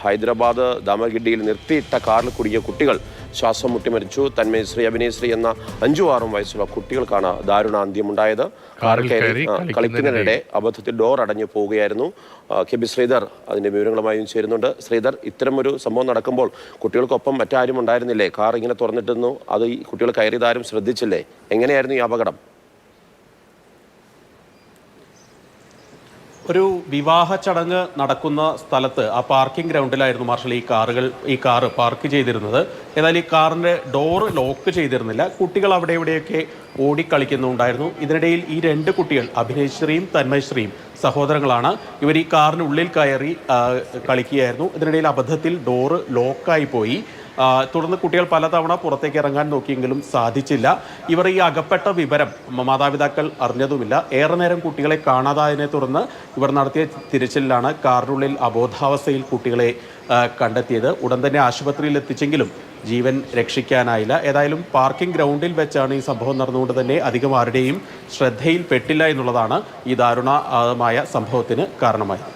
ഹൈദരാബാദ് ദാമഗിഡിയിൽ നിർത്തിയിട്ട കാറിൽ കുടുങ്ങിയ കുട്ടികൾ ശ്വാസം മുട്ടി മരിച്ചു. തന്മയശ്രീ, അഭിനയശ്രീ എന്ന 5-6 വയസ്സുള്ള കുട്ടികൾക്കാണ് ദാരുണാന്ത്യമുണ്ടായത്. കാറിൽ കയറി കളിക്കുന്നതിനിടെ അബദ്ധത്തിൽ ഡോർ അടഞ്ഞു പോവുകയായിരുന്നു. കെ.ബി. ശ്രീധർ അതിന്റെ വിവരങ്ങളുമായും ചേരുന്നുണ്ട്. ശ്രീധർ, ഇത്തരമൊരു സംഭവം നടക്കുമ്പോൾ കുട്ടികൾക്കൊപ്പം മറ്റാരും ഉണ്ടായിരുന്നില്ലേ? കാർ ഇങ്ങനെ തുറന്നിട്ടിരുന്നു, അത് ഈ കുട്ടികൾ കയറിയതാരും ശ്രദ്ധിച്ചില്ലേ? എങ്ങനെയായിരുന്നു ഈ അപകടം? ഒരു വിവാഹ ചടങ്ങ് നടക്കുന്ന സ്ഥലത്ത് ആ പാർക്കിംഗ് ഗ്രൗണ്ടിലായിരുന്നു മാർഷൽ ഈ കാറ് പാർക്ക് ചെയ്തിരുന്നത്. എന്നാൽ ഈ കാറിൻ്റെ ഡോറ് ലോക്ക് ചെയ്തിരുന്നില്ല. കുട്ടികൾ അവിടെ ഇവിടെയൊക്കെ ഓടിക്കളിക്കുന്നുണ്ടായിരുന്നു. ഇതിനിടയിൽ ഈ 2 കുട്ടികൾ, അഭിനയശ്രീയും തന്മയശ്രീയും സഹോദരങ്ങളാണ്. ഇവർ ഈ കാറിനുള്ളിൽ കയറി കളിക്കുകയായിരുന്നു. ഇതിനിടയിൽ അബദ്ധത്തിൽ ഡോറ് ലോക്കായി പോയി. തുടർന്ന് കുട്ടികൾ പലതവണ പുറത്തേക്ക് ഇറങ്ങാൻ നോക്കിയെങ്കിലും സാധിച്ചില്ല. ഇവർ ഈ അകപ്പെട്ട വിവരം മാതാപിതാക്കൾ അറിഞ്ഞതുമില്ല. ഏറെ നേരം കുട്ടികളെ കാണാതായതിനെ തുടർന്ന് ഇവർ നടത്തിയ തിരച്ചിലിലാണ് കാറിനുള്ളിൽ അബോധാവസ്ഥയിൽ കുട്ടികളെ കണ്ടെത്തിയത്. ഉടൻ തന്നെ ആശുപത്രിയിൽ എത്തിച്ചെങ്കിലും ജീവൻ രക്ഷിക്കാനായില്ല. ഏതായാലും പാർക്കിംഗ് ഗ്രൗണ്ടിൽ വെച്ചാണ് ഈ സംഭവം നടന്നുകൊണ്ട് തന്നെ അധികം ആരുടെയും ശ്രദ്ധയിൽപ്പെട്ടില്ല എന്നുള്ളതാണ് ഈ ദാരുണമായ സംഭവത്തിന് കാരണമായത്.